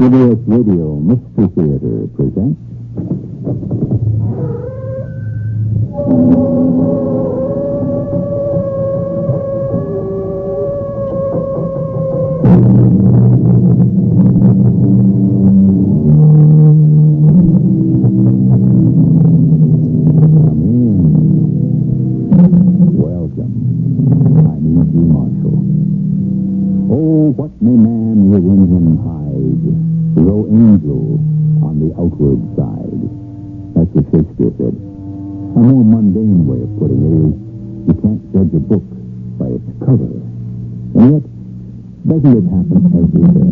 CBS Radio Mystery Theater presents... What may man within him hide, though angel on the outward side? That's what Shakespeare said. A more mundane way of putting it is, you can't judge a book by its cover. And yet, doesn't it happen every day?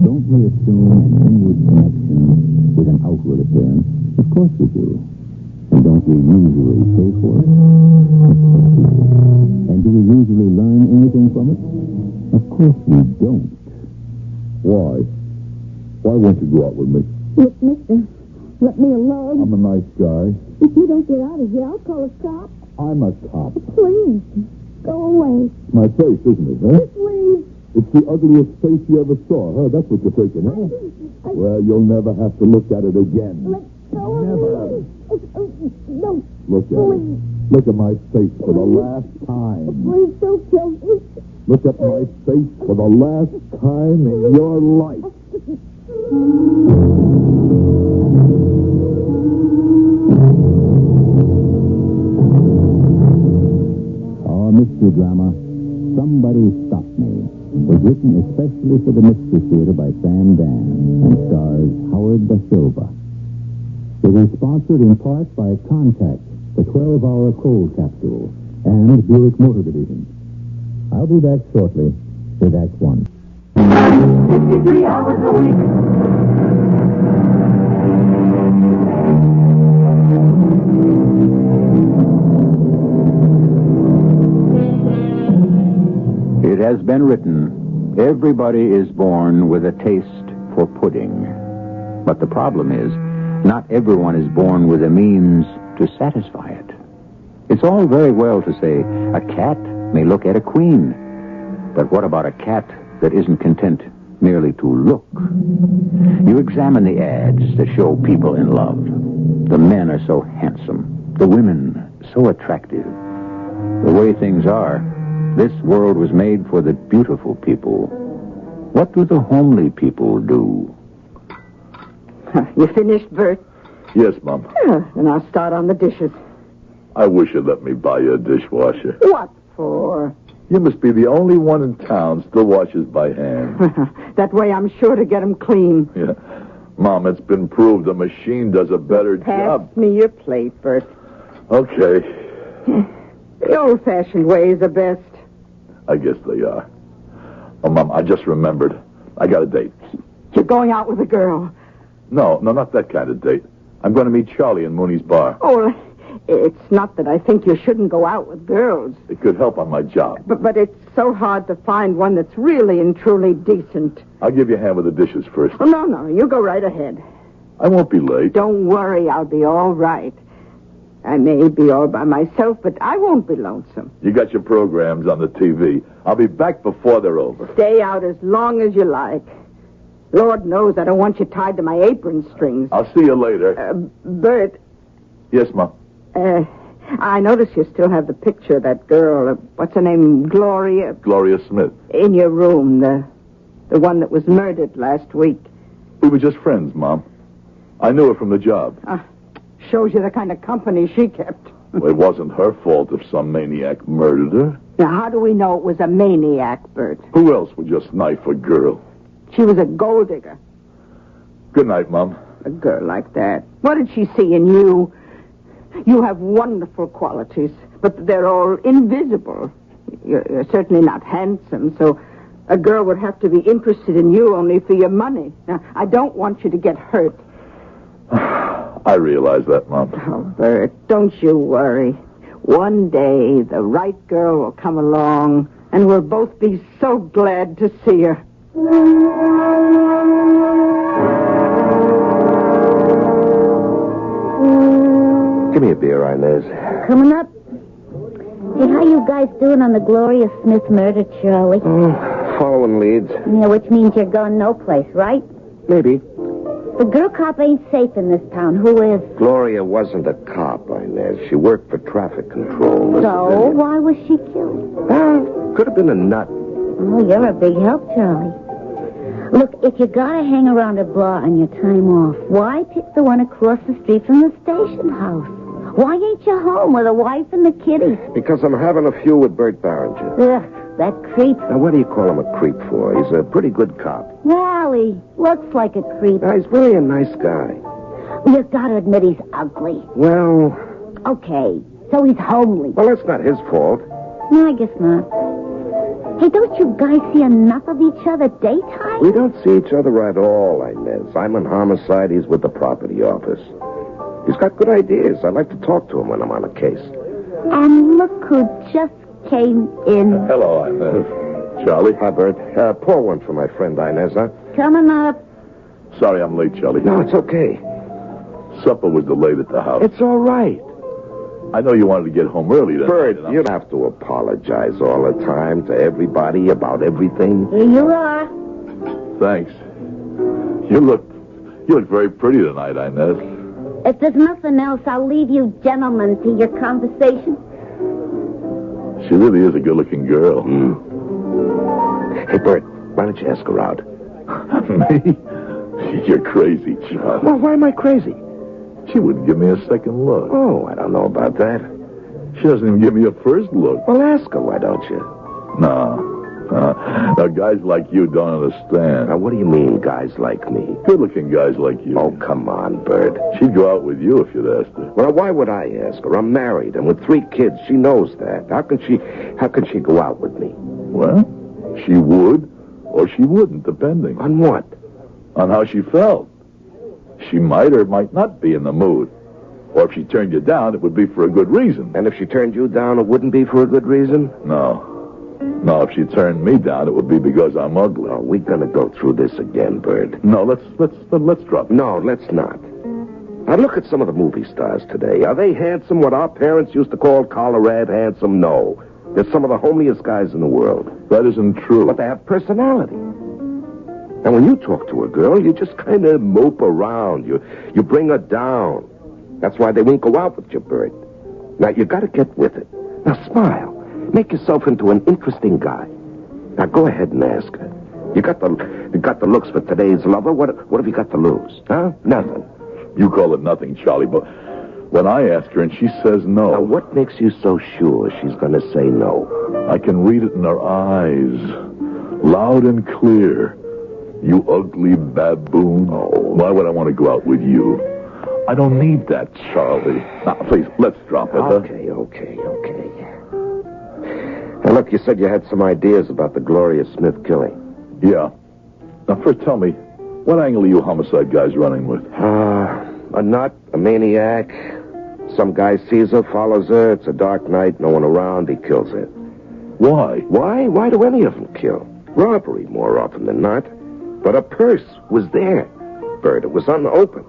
Don't we assume an inward connection with an outward appearance? Of course we do. And don't we usually pay for it? Of course we do. And do we usually learn anything from it? Of course we don't. Why? Why won't you go out with me? Look, mister, let me alone. I'm a nice guy. If you don't get out of here, I'll call a cop. I'm a cop. Please, go away. My face, isn't it, huh? Please. It's the ugliest face you ever saw, huh? That's what you're thinking, huh? Well, you'll never have to look at it again. Let go Never. of me. No. Look at Please. it. Look at my face for the last time. Please don't kill me. Look at my face for the last time in your life. Our mystery drama, Somebody Stop Me, was written especially for the Mystery Theater by Sam Dan and stars Howard Da Silva. It is sponsored in part by Contact, the 12-hour cold capsule, and Buick Motor Division. I'll be back shortly with Act 1. 53 hours a week. It has been written, everybody is born with a taste for pudding. But the problem is, not everyone is born with the means to satisfy it. It's all very well to say, a cat may look at a queen. But what about a cat that isn't content merely to look? You examine the ads that show people in love. The men are so handsome. The women so attractive. The way things are, this world was made for the beautiful people. What do the homely people do? You finished, Bert? Yes, Mom. Then I'll start on the dishes. I wish you'd let me buy you a dishwasher. What for? You must be the only one in town still washes by hand. That way I'm sure to get them clean. Yeah. Mom, it's been proved the machine does a better job. Pass me your plate, Bert. Okay. The old-fashioned ways are best. I guess they are. Oh, Mom, I just remembered. I got a date. You're going out with a girl. No, not that kind of date. I'm going to meet Charlie in Mooney's bar. Oh, it's not that I think you shouldn't go out with girls. It could help on my job. But it's so hard to find one that's really and truly decent. I'll give you a hand with the dishes first. Oh, no, you go right ahead. I won't be late. Don't worry, I'll be all right. I may be all by myself, but I won't be lonesome. You got your programs on the TV. I'll be back before they're over. Stay out as long as you like. Lord knows I don't want you tied to my apron strings. I'll see you later. Bert. Yes, Mom. I notice you still have the picture of that girl. What's her name? Gloria? Gloria Smith. In your room, the one that was murdered last week. We were just friends, Mom. I knew her from the job. Shows you the kind of company she kept. Well, it wasn't her fault if some maniac murdered her. Now, how do we know it was a maniac, Bert? Who else would just knife a girl? She was a gold digger. Good night, Mom. A girl like that. What did she see in you? You have wonderful qualities, but they're all invisible. You're certainly not handsome, so a girl would have to be interested in you only for your money. Now, I don't want you to get hurt. I realize that, Mom. Oh, Bert, don't you worry. One day, the right girl will come along, and we'll both be so glad to see her. Give me a beer, Inez. Coming up. Hey, how you guys doing on the Gloria Smith murder, Charlie? Following leads. Yeah, which means you're going no place, right? Maybe. The girl cop ain't safe in this town. Who is? Gloria wasn't a cop, Inez. She worked for traffic control. So, why was she killed? Could have been a nut. Oh, you're a big help, Charlie. Look, if you gotta hang around a bar on your time off, why pick the one across the street from the station house? Why ain't you home with a wife and the kiddies? Because I'm having a few with Bert Barringer. Ugh, that creep. Now, what do you call him a creep for? He's a pretty good cop. Wally, looks like a creep. He's really a nice guy. You gotta admit he's ugly. Well... Okay, so he's homely. Well, that's not his fault. No, I guess not. Hey, don't you guys see enough of each other daytime? We don't see each other at all, Inez. I'm in homicide. He's with the property office. He's got good ideas. I like to talk to him when I'm on a case. And look who just came in. Hello, Inez. Charlie? Hi, Bert. Pour one for my friend Inez, huh? Coming up. Sorry I'm late, Charlie. No, it's okay. Supper was delayed at the house. It's all right. I know you wanted to get home early tonight. Bert, you don't have to apologize all the time to everybody about everything. Here you are. Thanks. You look very pretty tonight, Inez. If there's nothing else, I'll leave you gentlemen to your conversation. She really is a good-looking girl. Hey, Bert, why don't you ask her out? Me? You're crazy, Charlie. Well, why am I crazy? She wouldn't give me a second look. Oh, I don't know about that. She doesn't even give me a first look. Well, ask her, why don't you? No. Now, guys like you don't understand. Now, what do you mean, guys like me? Good-looking guys like you. Oh, come on, Bert. She'd go out with you if you'd asked her. Well, why would I ask her? I'm married, and with 3 kids, she knows that. How can she go out with me? Well, she would or she wouldn't, depending. On what? On how she felt. She might or might not be in the mood. Or if she turned you down, it would be for a good reason. And if she turned you down, it wouldn't be for a good reason? No, if she turned me down, it would be because I'm ugly. Oh, we're gonna go through this again, Bert. No, let's drop it. No, let's not. Now, look at some of the movie stars today. Are they handsome, what our parents used to call collar-red handsome? No. They're some of the homeliest guys in the world. That isn't true. But they have personality. And when you talk to a girl, you just kind of mope around. You bring her down. That's why they won't go out with you, Bert. Now, you got to get with it. Now, smile. Make yourself into an interesting guy. Now, go ahead and ask her. You got the looks for today's lover. What have you got to lose? Huh? Nothing. You call it nothing, Charlie, but when I ask her and she says no... Now, what makes you so sure she's going to say no? I can read it in her eyes. Loud and clear. You ugly baboon. Oh, why would I want to go out with you? I don't need that, Charlie. Now, please, let's drop it. Okay. Now, look, you said you had some ideas about the Gloria Smith killing. Yeah. Now, first tell me, what angle are you homicide guys running with? A nut, a maniac. Some guy sees her, follows her. It's a dark night, no one around. He kills her. Why? Why? Why do any of them kill? Robbery, more often than not. But her purse was there, Bert. It was unopened.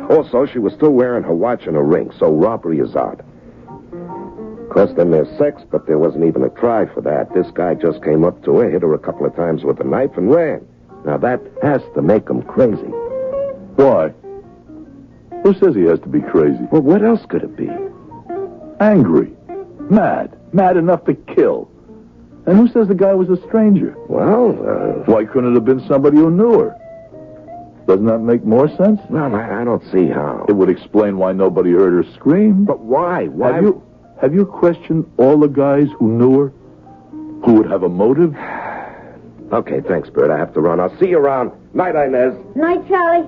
Also, she was still wearing her watch and a ring, so robbery is out. Of course, then there's sex, but there wasn't even a try for that. This guy just came up to her, hit her a couple of times with a knife, and ran. Now, that has to make him crazy. Why? Who says he has to be crazy? Well, what else could it be? Angry. Mad enough to kill. And who says the guy was a stranger? Well, why couldn't it have been somebody who knew her? Doesn't that make more sense? Well, I don't see how. It would explain why nobody heard her scream. But why? Why? Have you questioned all the guys who knew her? Who would have a motive? Okay, thanks, Bert. I have to run. I'll see you around. Night, Inez. Night, Charlie.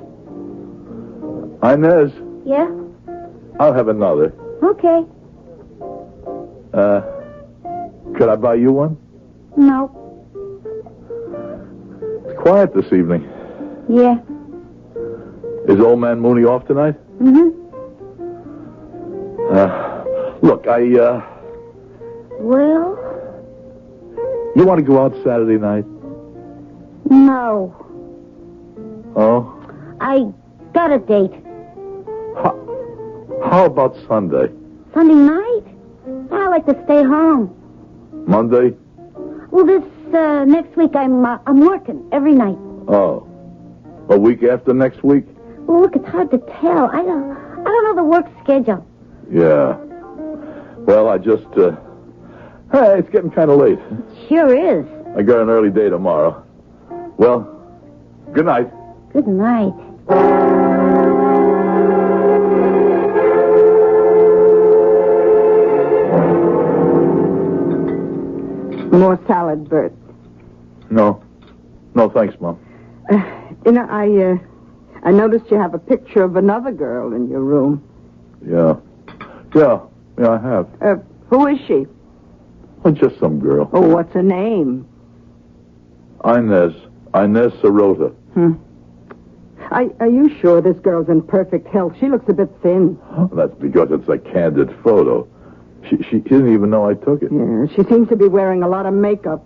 Inez, Yeah? I'll have another. Okay. Could I buy you one? No. It's quiet this evening. Yeah. Is old man Mooney off tonight? Mm-hmm. Look, Well? You want to go out Saturday night? No. Oh? I got a date. How about Sunday? Sunday night? I like to stay home. Monday? Well, this next week I'm working every night. Oh. A week after next week? Well, look, it's hard to tell. I don't know the work schedule. Yeah. Well, I just, hey, it's getting kind of late. It sure is. I got an early day tomorrow. Well, good night. Good night. More salad, Bert. No. No, thanks, Mom. I noticed you have a picture of another girl in your room. Yeah. Yeah, I have. Who is she? Oh, just some girl. Oh, what's her name? Inez Sirota. Are you sure this girl's in perfect health? She looks a bit thin. That's because it's a candid photo. She didn't even know I took it. Yeah, she seems to be wearing a lot of makeup.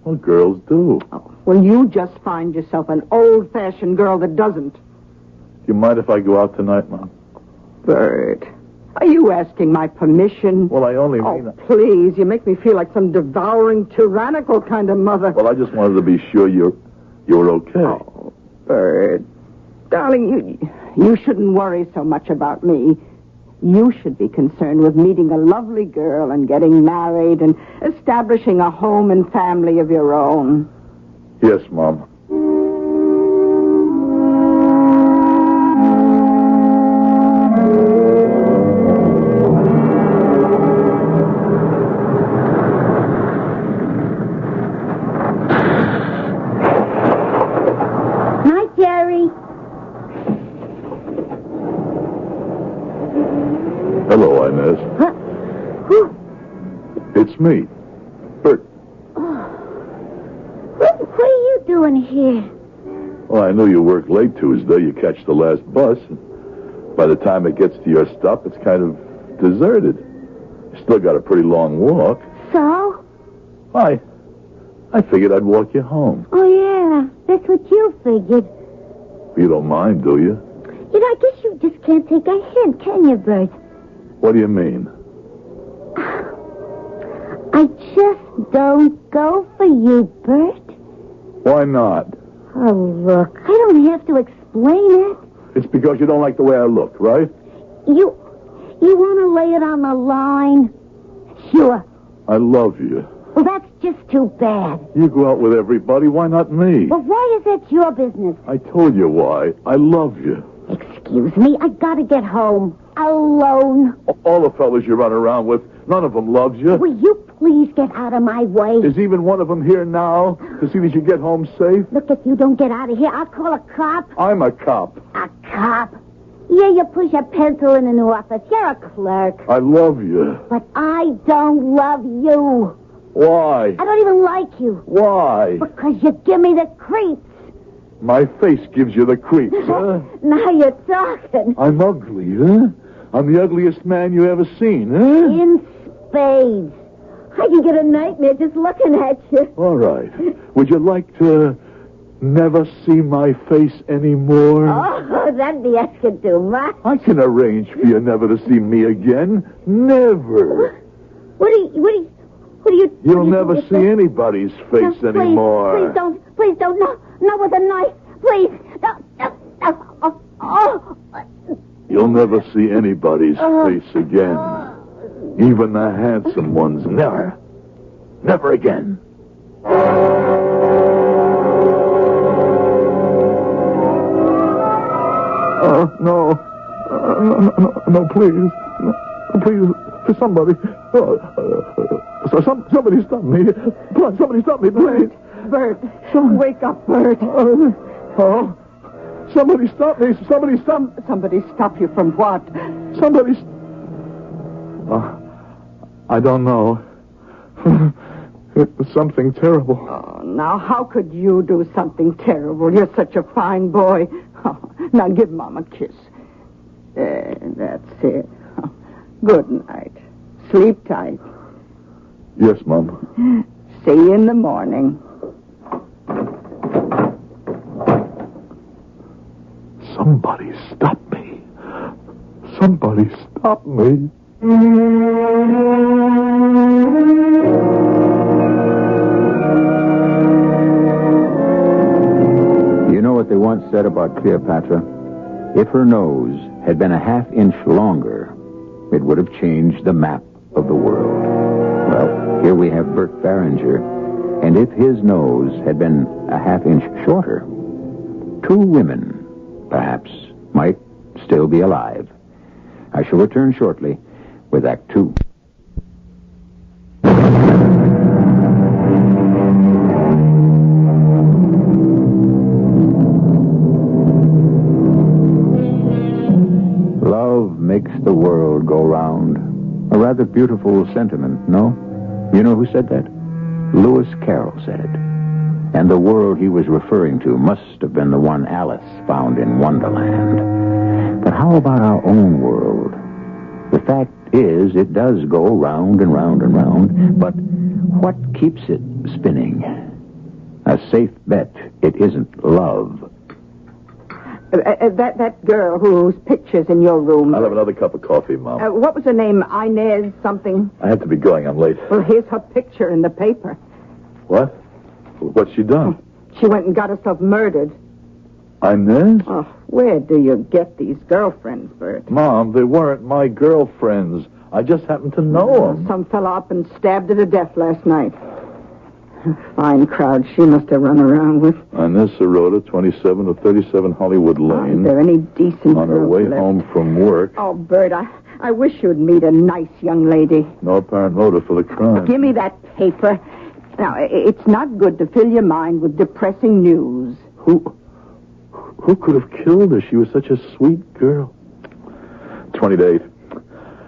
Well, girls do. Oh, well, you just find yourself an old-fashioned girl that doesn't. Do you mind if I go out tonight, Mom? Bert, are you asking my permission? Well, I only mean... Oh, please, you make me feel like some devouring, tyrannical kind of mother. Well, I just wanted to be sure you're okay. Oh, Bert. Darling, you shouldn't worry so much about me. You should be concerned with meeting a lovely girl and getting married and establishing a home and family of your own. Yes, Mom. Night, Jerry. Hello, Inez. Huh? Who? It's me, Bert. What are you doing here? Well, I knew you work late Tuesday. You catch the last bus. By the time it gets to your stop, it's kind of deserted. You still got a pretty long walk. So? I figured I'd walk you home. Oh, yeah. That's what you figured. You don't mind, do you? You know, I guess you just can't take a hint, can you, Bert? What do you mean? I just don't go for you, Bert. Why not? Oh, look, I don't have to explain it. It's because you don't like the way I look, right? You want to lay it on the line? Sure. I love you. Well, that's just too bad. You go out with everybody. Why not me? Well, why is that your business? I told you why. I love you. Excuse me, I gotta get home. Alone. All the fellas you run around with, none of them loves you. Will you please get out of my way? Is even one of them here now to see that you get home safe? Look, if you don't get out of here, I'll call a cop. I'm a cop. A cop? Yeah, you push a pencil in an office. You're a clerk. I love you. But I don't love you. Why? I don't even like you. Why? Because you give me the creeps. My face gives you the creeps, huh? Now you're talking. I'm ugly, huh? I'm the ugliest man you ever seen, huh? In spades. I can get a nightmare just looking at you. All right. Would you like to never see my face anymore? Oh, that'd be asking too much. I can arrange for you never to see me again. Never. What do you... You'll never see anybody's face No, please, anymore. Please don't. No, with a knife. Please. No. Oh. You'll never see anybody's face again. Even the handsome ones. Never. Never again. No, please. No, please, for somebody. Somebody stop me. Somebody stop me, please. Bert, wake up, Bert. Somebody stop me. Somebody stop. Somebody stop you from what? Somebody. I don't know. It was something terrible. Oh, now, how could you do something terrible? You're such a fine boy. Oh, now, give Mom a kiss. That's it. Oh, good night. Sleep tight. Yes, Mom. See you in the morning. Somebody stop me. Somebody stop me. You know what they want once said about Cleopatra, if her nose had been a half-inch longer, it would have changed the map of the world. Well, here we have Bert Barringer, and if his nose had been a half-inch shorter, two women, perhaps, might still be alive. I shall return shortly with Act Two. Love makes the world go round. A rather beautiful sentiment, no? You know who said that? Lewis Carroll said it. And the world he was referring to must have been the one Alice found in Wonderland. But how about our own world? The fact is, it does go round and round and round, but what keeps it spinning? A safe bet it isn't love. That girl whose picture's in your room. I'll have another cup of coffee, Mom. What was her name? Inez something? I have to be going. I'm late. Well, here's her picture in the paper. What? What's she done? She went and got herself murdered. Inez? Oh, where do you get these girlfriends, Bert? Mom, they weren't my girlfriends. I just happened to know them. Some fella up and stabbed her to death last night. Fine crowd she must have run around with. Inez Sirota, 27 to 37 Hollywood Lane. Are there any decent On her girls way left? home from work. Oh, Bert, I wish you'd meet a nice young lady. No apparent motive for the crime. Give me that paper. Now, it's not good to fill your mind with depressing news. Who could have killed her? She was such a sweet girl. 20 to 8.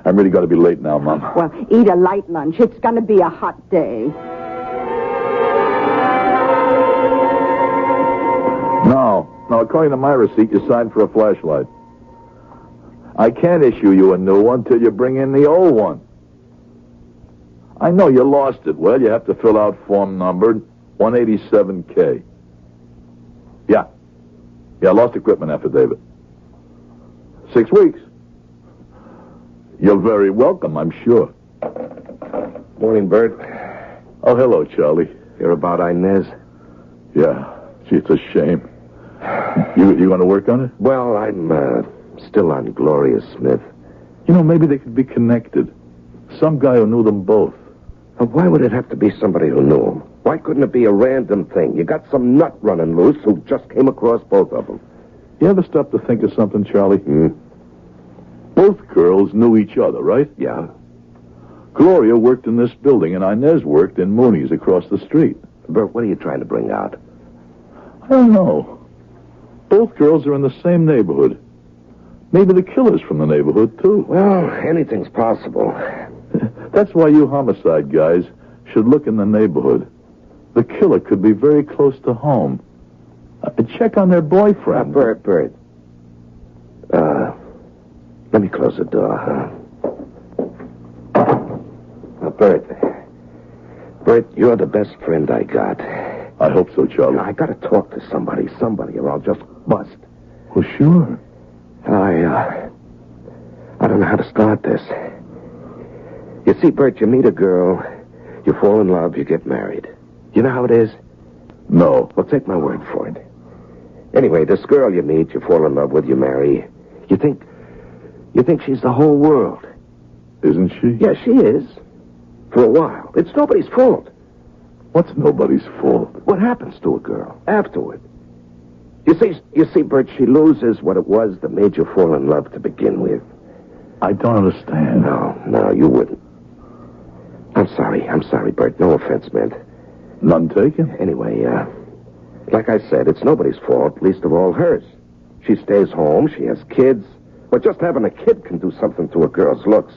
I'm really going to be late now, Mom. Well, eat a light lunch. It's going to be a hot day. No, according to my receipt, you signed for a flashlight. I can't issue you a new one till you bring in the old one. I know you lost it. Well, you have to fill out form number 187K. Yeah, lost equipment affidavit. 6 weeks. You're very welcome, I'm sure. Morning, Bert. Oh, hello, Charlie. Hear about Inez? Yeah, gee, it's a shame. You going to work on it? Well, I'm still on Gloria Smith. You know, maybe they could be connected. Some guy who knew them both. But why would it have to be somebody who knew him? Why couldn't it be a random thing? You got some nut running loose who just came across both of them. You ever stop to think of something, Charlie? Both girls knew each other, right? Yeah. Gloria worked in this building, and Inez worked in Mooney's across the street. Bert, what are you trying to bring out? I don't know. Both girls are in the same neighborhood. Maybe the killer's from the neighborhood, too. Well, anything's possible. That's why you homicide guys should look in the neighborhood. The killer could be very close to home. Check on their boyfriend. Bert. Let me close the door, huh? Bert, you're the best friend I got. I hope so, Charlie. I gotta talk to somebody, or I'll just bust. Well, sure. I don't know how to start this. You see, Bert, you meet a girl, you fall in love, you get married. You know how it is? No. Well, take my word for it. Anyway, this girl you meet, you fall in love with, you marry. You think she's the whole world. Isn't she? Yeah, she is. For a while. It's nobody's fault. What's nobody's fault? What happens to a girl afterward? You see, Bert, she loses what it was that made you fall in love to begin with. I don't understand. No, you wouldn't. I'm sorry, Bert. No offense meant. None taken. Anyway, like I said, it's nobody's fault, least of all hers. She stays home, she has kids. But just having a kid can do something to a girl's looks.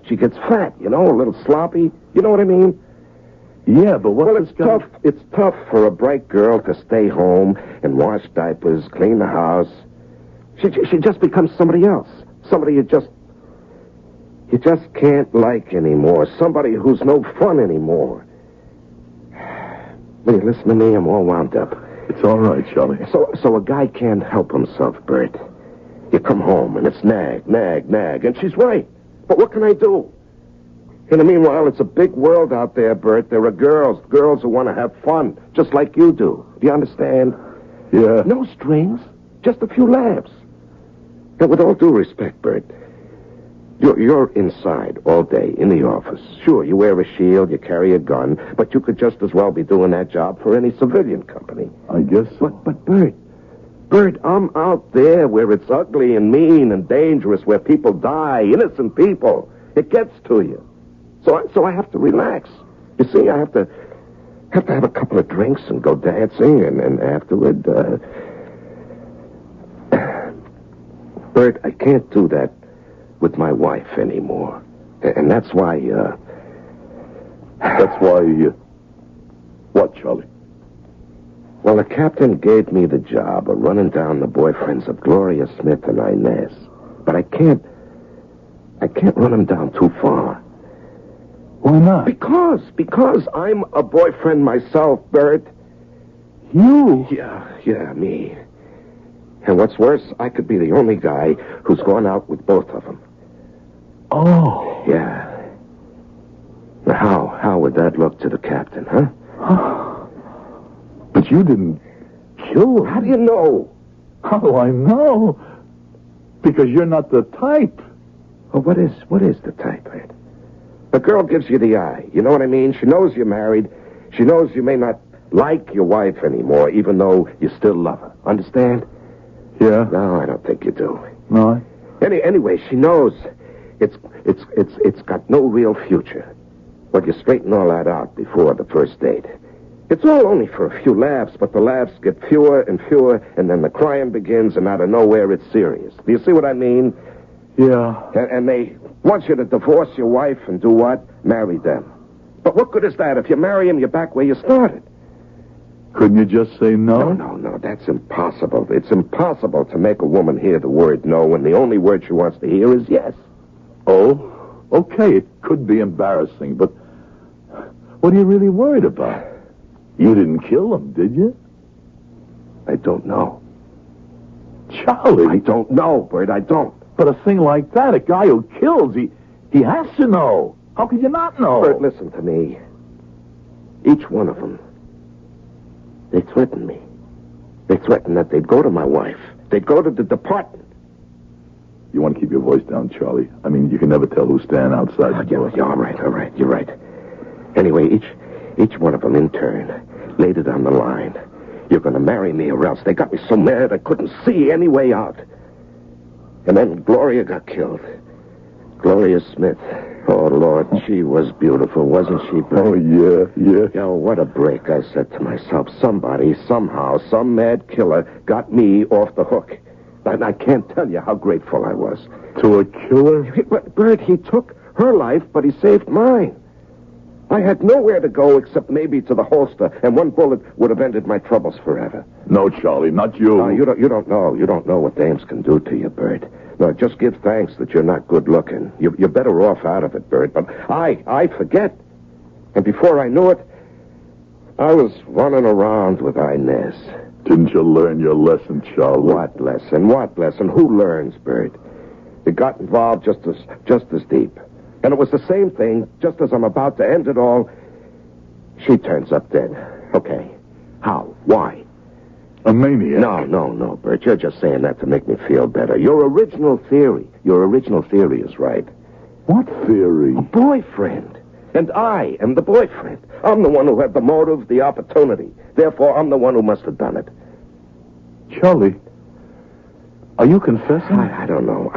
She gets fat, a little sloppy. You know what I mean? Yeah, but what? Well, it's tough for a bright girl to stay home and wash diapers, clean the house. She just becomes somebody else. Somebody you just can't like anymore. Somebody who's no fun anymore. Will you listen to me? I'm all wound up. It's all right, Charlie. So a guy can't help himself, Bert. You come home and it's nag, and she's right. But what can I do? In the meanwhile, it's a big world out there, Bert. There are girls who want to have fun, just like you do. Do you understand? Yeah. No strings, Just a few laughs. And with all due respect, Bert, you're inside all day in the office. Sure, you wear a shield, you carry a gun, but you could just as well be doing that job for any civilian company. I guess so. But Bert, I'm out there where it's ugly and mean and dangerous, where people die, innocent people. It gets to you. So I have to relax. You see, I have to have a couple of drinks and go dancing, and afterward, Bert, I can't do that with my wife anymore. And that's why, what, Charlie? Well, the captain gave me the job of running down the boyfriends of Gloria Smith and Inez. But I can't run them down too far. Why not? Because I'm a boyfriend myself, Bert. You? Yeah, me. And what's worse, I could be the only guy who's gone out with both of them. Oh. Yeah. Now, how would that look to the captain, huh? But you didn't kill him. How do you know? How do I know? Because you're not the type. Well, what is the type, Bert? A girl gives you the eye. You know what I mean? She knows you're married. She knows you may not like your wife anymore, even though you still love her. Understand? Yeah. No, I don't think you do. No. Anyway, she knows it's got no real future. But you straighten all that out before the first date. It's all only for a few laughs, but the laughs get fewer and fewer, and then the crying begins, and out of nowhere it's serious. Do you see what I mean? Yeah. And they want you to divorce your wife and do what? Marry them. But what good is that? If you marry him, you're back where you started. Couldn't you just say no? No, that's impossible. It's impossible to make a woman hear the word no when the only word she wants to hear is yes. Oh, okay, it could be embarrassing, but what are you really worried about? You didn't kill him, did you? I don't know. Charlie. I don't know, Bert, I don't. But a thing like that, a guy who kills, he has to know. How could you not know? Bert, listen to me. Each one of them, they threatened me. They threatened that they'd go to my wife. They'd go to the department. You want to keep your voice down, Charlie? I mean, you can never tell who's standing outside the door. Yeah, all right, you're right. Anyway, each one of them in turn laid it on the line. You're going to marry me or else. They got me so mad I couldn't see any way out. And then Gloria got killed. Gloria Smith. Oh, Lord, she was beautiful, wasn't she, Bert? Oh, yeah. Oh, what a break, I said to myself. Somebody, somehow, some mad killer got me off the hook. And I can't tell you how grateful I was. To a killer? Bert, he took her life, but he saved mine. I had nowhere to go except maybe to the holster, and one bullet would have ended my troubles forever. No, Charlie, not you. No, you don't know. You don't know what dames can do to you, Bert. No, just give thanks that you're not good looking. You're better off out of it, Bert. But I forget. And before I knew it, I was running around with Inez. Didn't you learn your lesson, Charlie? What lesson? Who learns, Bert? It got involved just as deep. And it was the same thing, just as I'm about to end it all, she turns up dead. Okay. How? Why? A maniac? No, Bert. You're just saying that to make me feel better. Your original theory is right. What theory? A boyfriend. And I am the boyfriend. I'm the one who had the motive, the opportunity. Therefore, I'm the one who must have done it. Charlie, are you confessing? I don't know.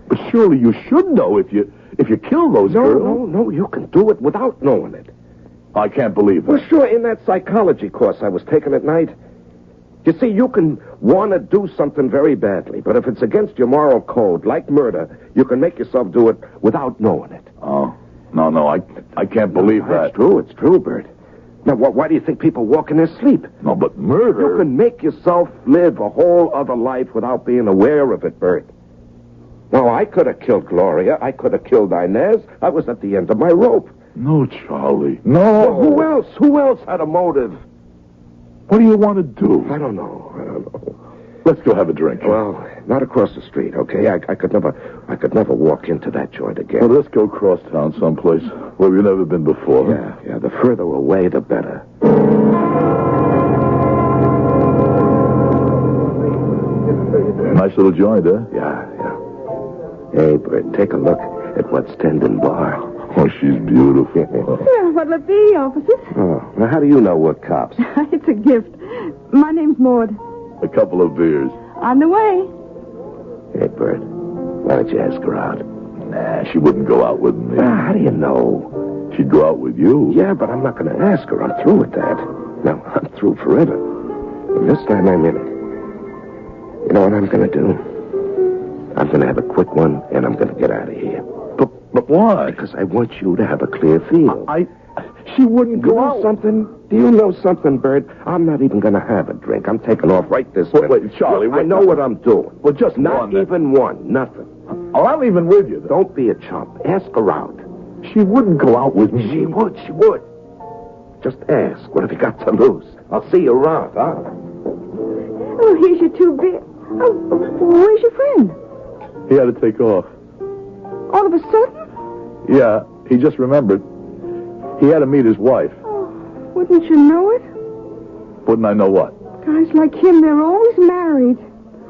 But surely you should know if you kill those girls. No, you can do it without knowing it. I can't believe that. Well, sure, in that psychology course I was taking at night. You see, you can want to do something very badly, but if it's against your moral code, like murder, you can make yourself do it without knowing it. Oh, no, I can't believe that. It's true, Bert. Now, why do you think people walk in their sleep? No, but murder... You can make yourself live a whole other life without being aware of it, Bert. Now, I could have killed Gloria. I could have killed Inez. I was at the end of my rope. No, Charlie. No. Well, who else had a motive? What do you want to do? I don't know. Let's go have a drink. Well, not across the street, okay? I could never walk into that joint again. Well, let's go across town someplace where we've never been before. Yeah. The further away, the better. Nice little joint, huh? Yeah. Hey, Bert, take a look at what's tending bar. Oh, she's beautiful. Yeah, what'll it be, officers? Oh, now how do you know we're cops? It's a gift. My name's Maud. A couple of beers. On the way. Hey, Bert, why don't you ask her out? Nah, she wouldn't go out with me. How do you know? She'd go out with you. Yeah, but I'm not going to ask her. I'm through with that. No, I'm through forever. And this time I'm in it. You know what I'm going to do? I'm going to have a quick one, and I'm going to get out of here. But why? Because I want you to have a clear field. She wouldn't Do you go know out. something? Do you know something, Bert? I'm not even going to have a drink. I'm taking off right this minute. Wait, Charlie, I know what I'm doing. Well, just not one, even one. Nothing. Oh, I'm even with you. Don't be a chump. Ask her out. She wouldn't go out with me. She would. Just ask. What have you got to lose? I'll see you around, huh? Oh, here's your two beer. Oh, where's your friend? He had to take off. All of a sudden? Yeah, he just remembered. He had to meet his wife. Oh, wouldn't you know it? Wouldn't I know what? Guys like him, they're always married.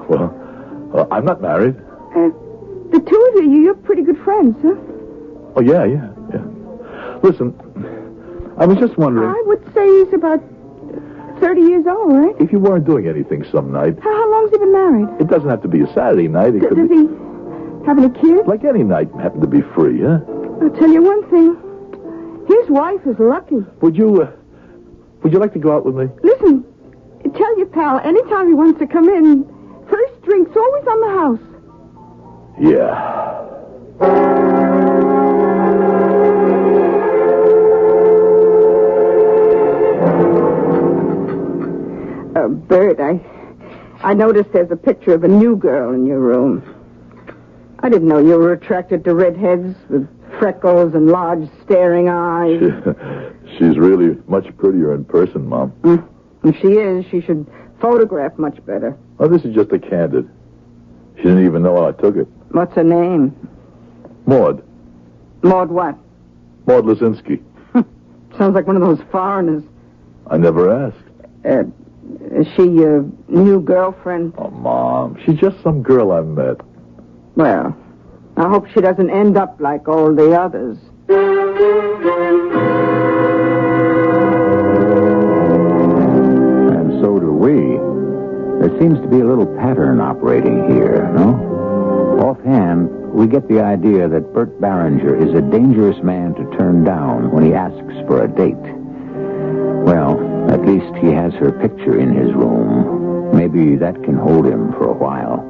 Well, I'm not married. The two of you're pretty good friends, huh? Oh, yeah. Listen, I was just wondering, I would say he's about 30 years old, right? if you weren't doing anything some night, How long's he been married? it doesn't have to be a Saturday night. It could Does be he have any kids? like any night happen to be free, huh? I'll tell you one thing. His wife is lucky. Would you like to go out with me? Listen, tell your pal anytime he wants to come in, first drink's always on the house. Yeah. Bert, I noticed there's a picture of a new girl in your room. I didn't know you were attracted to redheads with freckles and large staring eyes. She's really much prettier in person, Mom. If she is, she should photograph much better. Oh, this is just a candid. She didn't even know I took it. What's her name? Maud. Maud what? Maud Lazinski. Sounds like one of those foreigners. I never asked. Is she your new girlfriend? Oh, Mom, she's just some girl I met. Well, I hope she doesn't end up like all the others. And so do we. There seems to be a little pattern operating here, no? Offhand, we get the idea that Bert Barringer is a dangerous man to turn down when he asks for a date. Well, at least he has her picture in his room. Maybe that can hold him for a while.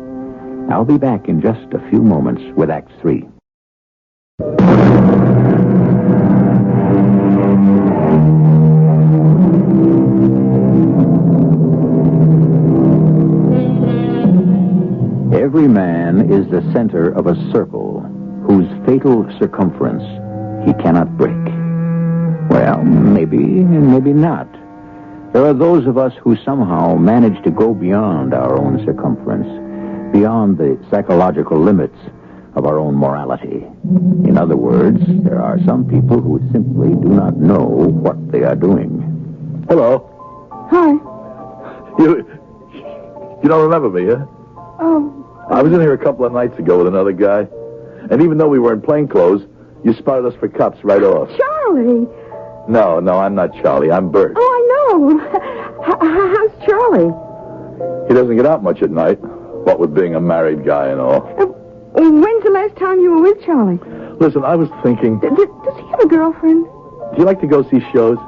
I'll be back in just a few moments with Act 3. Every man is the center of a circle whose fatal circumference he cannot break. Well, maybe and maybe not. There are those of us who somehow manage to go beyond our own circumference, beyond the psychological limits of our own morality. In other words, there are some people who simply do not know what they are doing. Hello. Hi. You don't remember me, huh? Oh, I was in here a couple of nights ago with another guy. And even though we were in plain clothes, you spotted us for cops right off. Charlie. No, I'm not Charlie. I'm Bert. Oh, I know. How's Charlie? He doesn't get out much at night, what with being a married guy and all. When's the last time you were with Charlie? Listen, I was thinking, Does he have a girlfriend? do you like to go see shows?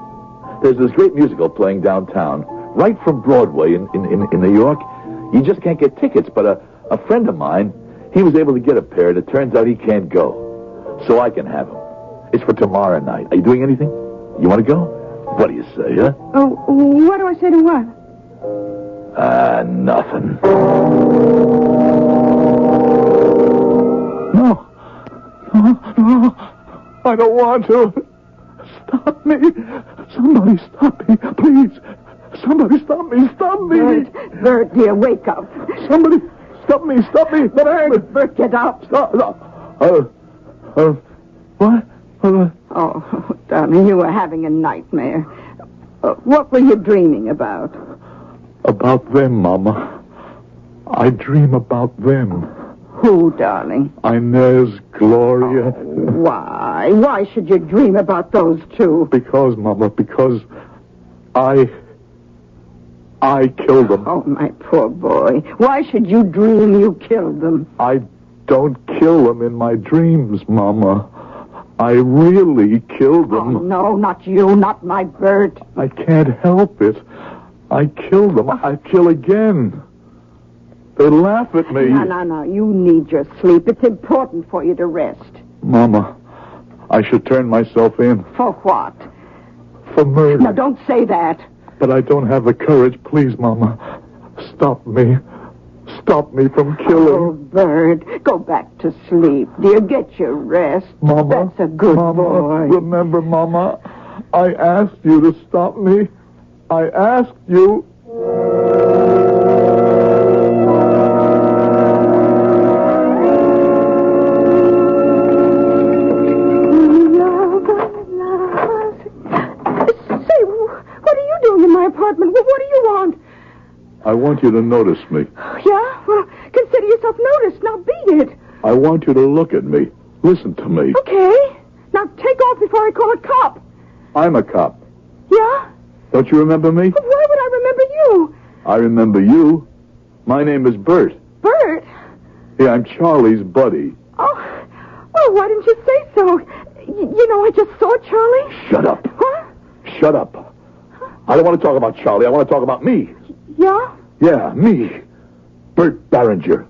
There's this great musical playing downtown, right from Broadway in New York. You just can't get tickets, but a friend of mine, he was able to get a pair, and it turns out he can't go. So I can have them. It's for tomorrow night. Are you doing anything? You want to go? What do you say, huh? Oh, what do I say to what? Nothing. No, I don't want to. Stop me. Somebody stop me, please. Somebody stop me. Stop me. Bert, dear, wake up. Somebody stop me. Stop me. Bert, get up. Stop. What? Oh, darling, you were having a nightmare. What were you dreaming about? About them, Mama. I dream about them. Who, darling? Inez, Gloria. Why? Why should you dream about those two? Because, Mama, because I killed them. Oh, my poor boy. Why should you dream you killed them? I don't kill them in my dreams, Mama. I really killed them. Oh, no, not you, not my Bert. I can't help it. I killed them. I kill again. They laugh at me. No. You need your sleep. It's important for you to rest. Mama, I should turn myself in. For what? For murder. Now, don't say that. But I don't have the courage. Please, Mama, stop me. Stop me from killing. Oh, Bert, go back to sleep. Dear, get your rest. Mama. That's a good Mama, boy. Remember, Mama, I asked you to stop me. I asked you. Say, what are you doing in my apartment? What do you want? I want you to notice me. Yeah? Well, consider yourself noticed. Now beat it. I want you to look at me. Listen to me. Okay. Now take off before I call a cop. I'm a cop. Yeah? Don't you remember me? But why would I remember you? I remember you. My name is Bert. Bert? Yeah, I'm Charlie's buddy. Oh, well, why didn't you say so? You know, I just saw Charlie. Shut up. What? Shut up. I don't want to talk about Charlie. I want to talk about me. Yeah? Yeah, me. Bert Barringer.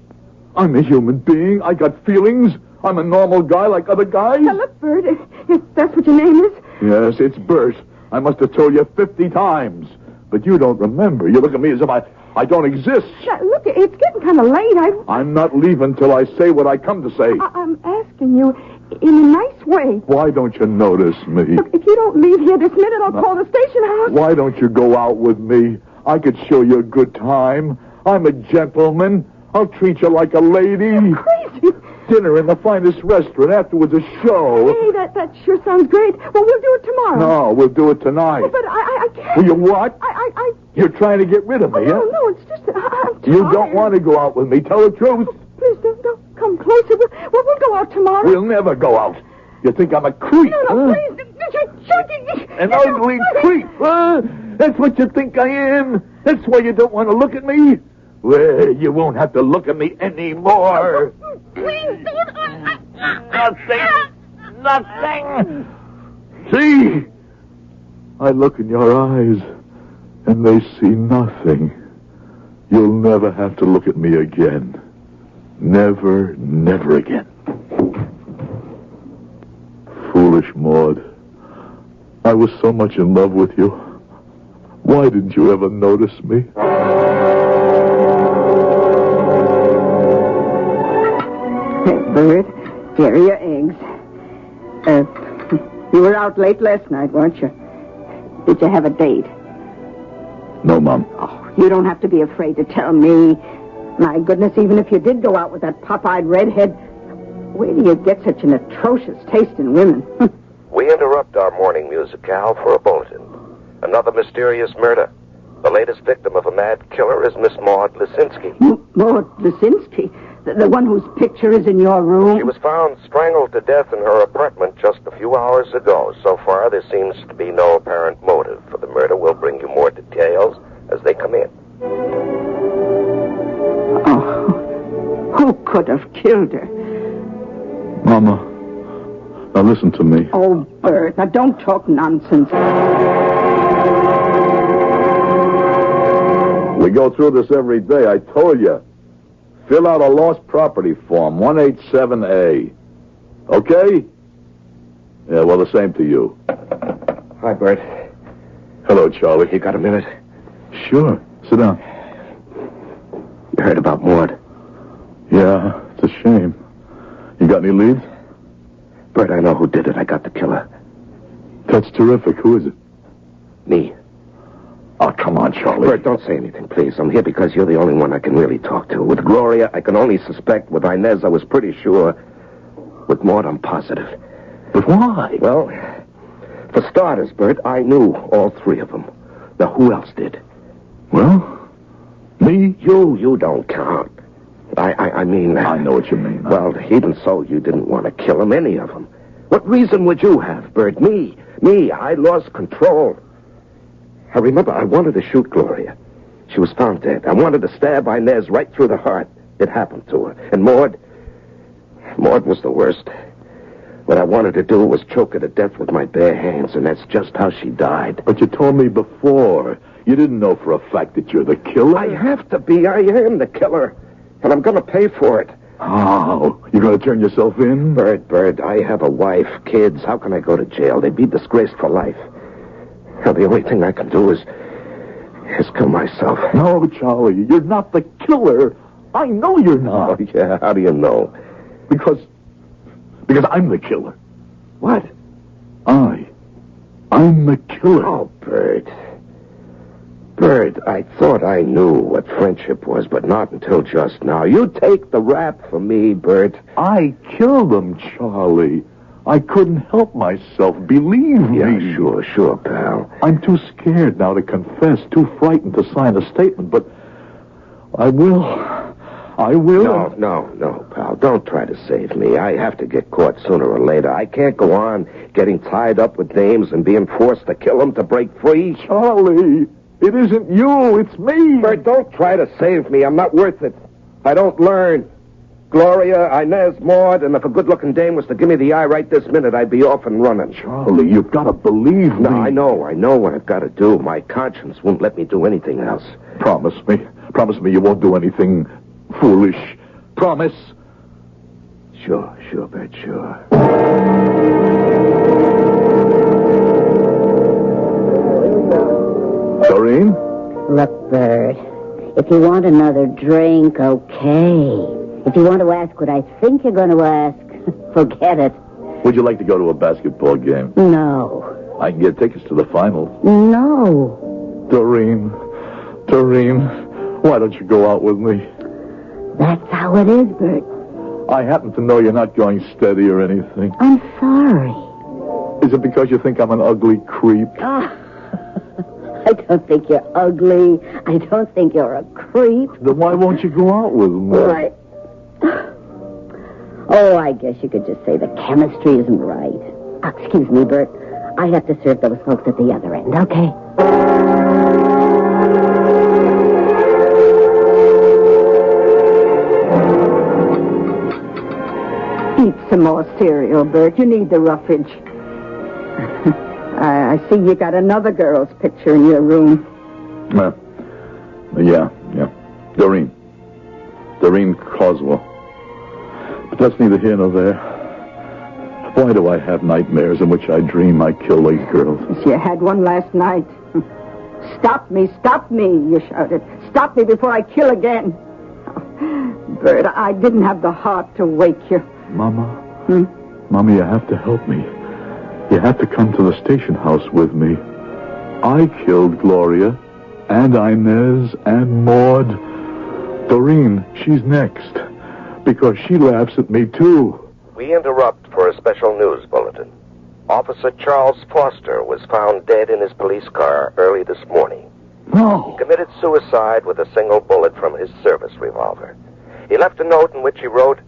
I'm a human being. I got feelings. I'm a normal guy like other guys. Now, look, Bert, if that's what your name is. Yes, it's Bert. I must have told you 50 times. But you don't remember. You look at me as if I don't exist. Now, look, it's getting kind of late. I'm not leaving till I say what I come to say. I'm asking you in a nice way. Why don't you notice me? Look, if you don't leave here this minute, I'll call the station house. Why don't you go out with me? I could show you a good time. I'm a gentleman. I'll treat you like a lady. You're crazy. Dinner in the finest restaurant. Afterwards, a show. Hey, that sure sounds great. Well, we'll do it tomorrow. No, we'll do it tonight. Oh, but I can't. Will you what? I... You're trying to get rid of me, huh? No, it's just that I'm tired. You don't want to go out with me. Tell the truth. Please, don't come closer. We'll go out tomorrow. We'll never go out. You think I'm a creep, No, huh? please. You're joking. An ugly creep, huh? That's what you think I am? That's why you don't want to look at me? Well, you won't have to look at me anymore. Please don't. Nothing. See? I look in your eyes, and they see nothing. You'll never have to look at me again. Never, never again. Foolish Maud. I was so much in love with you. Why didn't you ever notice me? Bert, here are your eggs. You were out late last night, weren't you? Did you have a date? No, Mom. Oh, you don't have to be afraid to tell me. My goodness, even if you did go out with that pop-eyed redhead, where do you get such an atrocious taste in women? We interrupt our morning musicale for a bulletin. Another mysterious murder. The latest victim of a mad killer is Miss Maud Lisinski. Maud Lisinski? The one whose picture is in your room? She was found strangled to death in her apartment just a few hours ago. So far, there seems to be no apparent motive for the murder. We'll bring you more details as they come in. Oh, who could have killed her? Mama, now listen to me. Oh, Bert, now don't talk nonsense. We go through this every day, I told you. Fill out a lost property form, 187A. Okay? Yeah, well, the same to you. Hi, Bert. Hello, Charlie. You got a minute? Sure. Sit down. You heard about Maud? Yeah, it's a shame. You got any leads? Bert, I know who did it. I got the killer. That's terrific. Who is it? Me. Oh, come on, Charlie. Bert, don't say anything, please. I'm here because you're the only one I can really talk to. With Gloria, I can only suspect. With Inez, I was pretty sure. With Maud, I'm positive. But why? Well, for starters, Bert, I knew all three of them. Now, who else did? Well, Me? You don't count. I mean... I know what you mean. Well, even so, you didn't want to kill them, any of them. What reason would you have, Bert? Me, I lost control. I remember I wanted to shoot Gloria. She was found dead. I wanted to stab Inez right through the heart. It happened to her. And Maud was the worst. What I wanted to do was choke her to death with my bare hands, and that's just how she died. But you told me before. You didn't know for a fact that you're the killer. I have to be. I am the killer. And I'm going to pay for it. Oh, you're going to turn yourself in? Bert, I have a wife, kids. How can I go to jail? They'd be disgraced for life. Now, the only thing I can do is kill myself. No, Charlie, you're not the killer. I know you're not. Oh, yeah, how do you know? Because I'm the killer. What? I'm the killer. Oh, Bert, I thought I knew what friendship was, but not until just now. You take the rap for me, Bert. I killed them, Charlie. I couldn't help myself. Believe me. Yeah, sure, pal. I'm too scared now to confess, too frightened to sign a statement, but I will. No, pal. Don't try to save me. I have to get caught sooner or later. I can't go on getting tied up with dames and being forced to kill them to break free. Charlie, it isn't you. It's me. Bert, don't try to save me. I'm not worth it. I don't learn. Gloria, Inez, Maud, and if a good-looking dame was to give me the eye right this minute, I'd be off and running. Charlie, you've got to believe me. No, I know what I've got to do. My conscience won't let me do anything else. Promise me you won't do anything foolish. Promise. Sure, Bert, sure. Doreen? Look, Bert, if you want another drink, okay. If you want to ask what I think you're going to ask, forget it. Would you like to go to a basketball game? No. I can get tickets to the finals. No. Doreen, why don't you go out with me? That's how it is, Bert. I happen to know you're not going steady or anything. I'm sorry. Is it because you think I'm an ugly creep? I don't think you're ugly. I don't think you're a creep. Then why won't you go out with me? Why? Oh, I guess you could just say the chemistry isn't right. Excuse me, Bert. I have to serve those folks at the other end, okay? Eat some more cereal, Bert. You need the roughage. I see you got another girl's picture in your room. Yeah. Doreen Coswell. But that's neither here nor there. Why do I have nightmares in which I dream I kill these girls? You had one last night. Stop me, you shouted. Stop me before I kill again. Oh, Bert, I didn't have the heart to wake you. Mama? Mama, you have to help me. You have to come to the station house with me. I killed Gloria, and Inez, and Maud. Doreen, she's next. Because she laughs at me, too. We interrupt for a special news bulletin. Officer Charles Foster was found dead in his police car early this morning. No. He committed suicide with a single bullet from his service revolver. He left a note in which he wrote,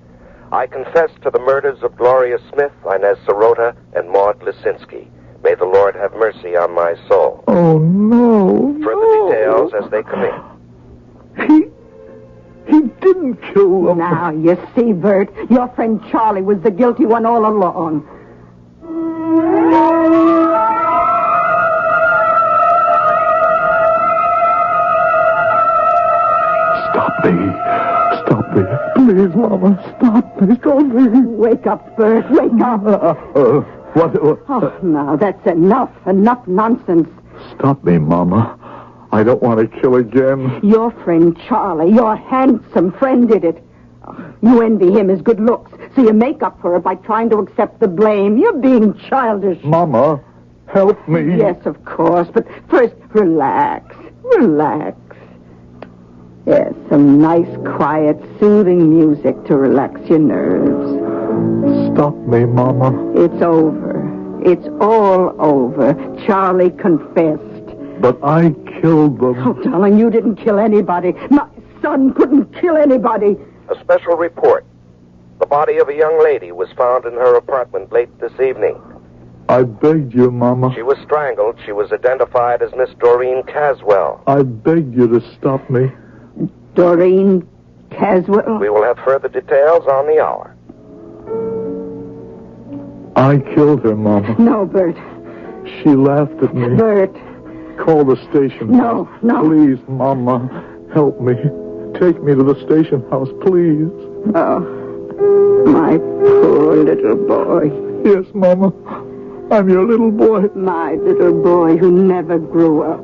"I confess to the murders of Gloria Smith, Inez Sirota, and Maud Lisinski. May the Lord have mercy on my soul." Oh, no. Further details as they come in. He didn't kill them. Now, you see, Bert, your friend Charlie was the guilty one all along. Stop me. Please, Mama, stop me. Wake up, Bert, wake up. What? Oh, now, that's enough nonsense. Stop me, Mama. I don't want to kill again. Your friend Charlie, your handsome friend, did it. Oh, you envy him his good looks, so you make up for it by trying to accept the blame. You're being childish. Mama, help me. Yes, of course, but first, relax. Yes, some nice, quiet, soothing music to relax your nerves. Stop me, Mama. It's over. It's all over. Charlie confessed. But I killed them. Oh, darling, you didn't kill anybody. My son couldn't kill anybody. A special report. The body of a young lady was found in her apartment late this evening. I begged you, Mama. She was strangled. She was identified as Miss Doreen Caswell. I begged you to stop me. Doreen Caswell? We will have further details on the hour. I killed her, Mama. No, Bert. She laughed at me. Bert. Call the station. No. Please, Mama, help me. Take me to the station house, please. Oh, my poor little boy. Yes, Mama. I'm your little boy. My little boy who never grew up.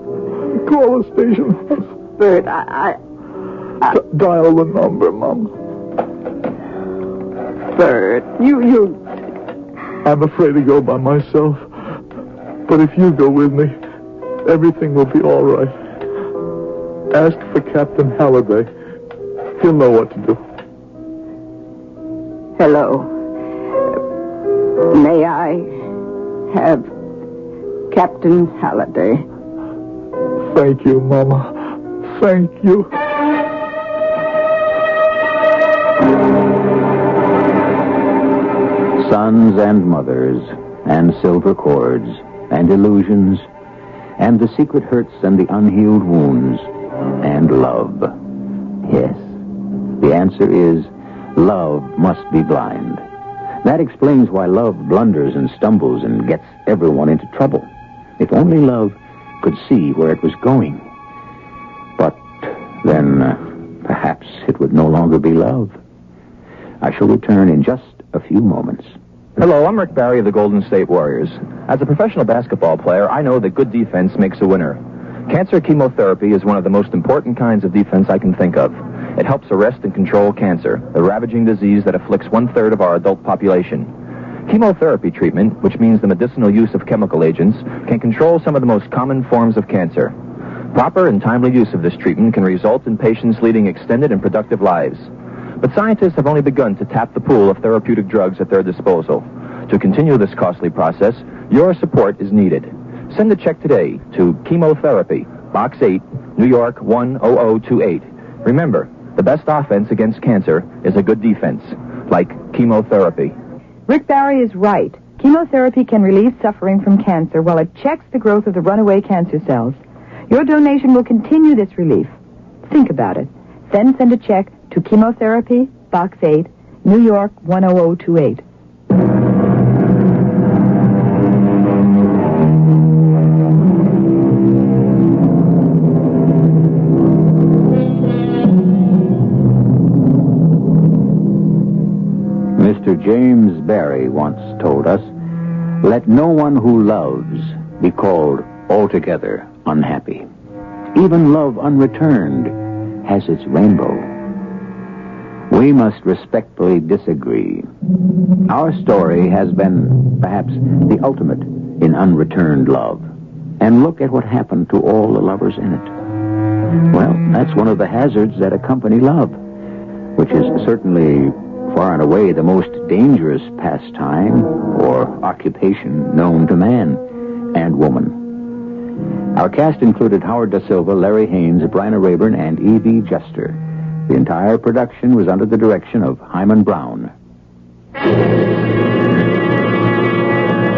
Call the station house. Bert, Dial the number, Mama. Bert, you... I'm afraid to go by myself. But if you go with me, everything will be all right. Ask for Captain Halliday. He'll know what to do. Hello. May I have Captain Halliday? Thank you, Mama. Thank you. Sons and mothers, and silver cords, and illusions, and the secret hurts and the unhealed wounds, and love. Yes, the answer is love must be blind. That explains why love blunders and stumbles and gets everyone into trouble. If only love could see where it was going. But then perhaps it would no longer be love. I shall return in just a few moments. Hello, I'm Rick Barry of the Golden State Warriors. As a professional basketball player, I know that good defense makes a winner. Cancer chemotherapy is one of the most important kinds of defense I can think of. It helps arrest and control cancer, the ravaging disease that afflicts 1/3 of our adult population. Chemotherapy treatment, which means the medicinal use of chemical agents, can control some of the most common forms of cancer. Proper and timely use of this treatment can result in patients leading extended and productive lives. But scientists have only begun to tap the pool of therapeutic drugs at their disposal. To continue this costly process, your support is needed. Send a check today to Chemotherapy, Box 8, New York 10028. Remember, the best offense against cancer is a good defense, like chemotherapy. Rick Barry is right. Chemotherapy can relieve suffering from cancer while it checks the growth of the runaway cancer cells. Your donation will continue this relief. Think about it. Then send a check to Chemotherapy, Box 8, New York 10028. Mr. James Barry once told us, "Let no one who loves be called altogether unhappy. Even love unreturned has its rainbow." We must respectfully disagree. Our story has been, perhaps, the ultimate in unreturned love. And look at what happened to all the lovers in it. Well, that's one of the hazards that accompany love, which is certainly far and away the most dangerous pastime or occupation known to man and woman. Our cast included Howard Da Silva, Larry Haynes, Bryna Rayburn, and E.B. Juster. The entire production was under the direction of Hyman Brown.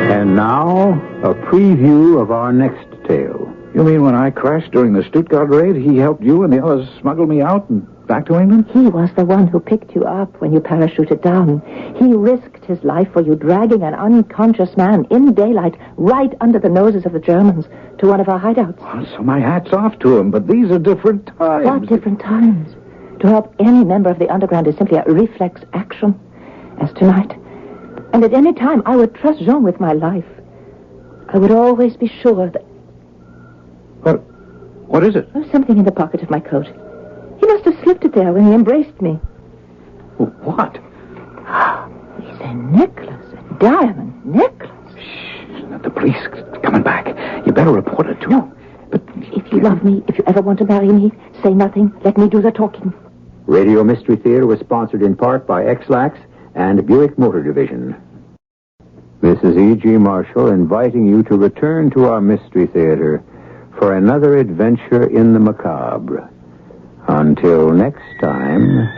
And now, a preview of our next tale. You mean when I crashed during the Stuttgart raid, he helped you and the others smuggle me out and back to England? He was the one who picked you up when you parachuted down. He risked his life for you, dragging an unconscious man in daylight right under the noses of the Germans to one of our hideouts. Well, so my hat's off to him, but these are different times. What different times? To help any member of the underground is simply a reflex action, as tonight. And at any time, I would trust Jean with my life. I would always be sure that... What is it? There was something in the pocket of my coat. He must have slipped it there when he embraced me. What? It's a necklace, a diamond necklace. Shh, the police coming back. You better report it to No, but if you love me, if you ever want to marry me, say nothing. Let me do the talking. Radio Mystery Theater was sponsored in part by X-Lax and Buick Motor Division. This is E.G. Marshall inviting you to return to our Mystery Theater for another adventure in the macabre. Until next time,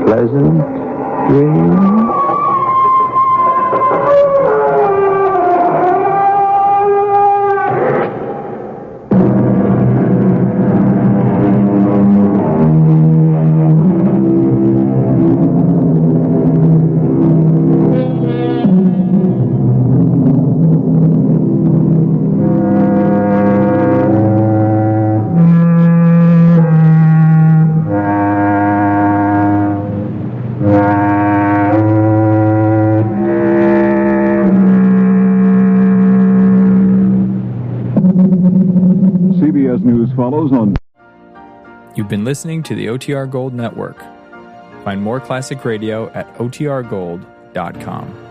pleasant dreams. CBS News follows on. You've been listening to the OTR Gold Network. Find more classic radio at otrgold.com.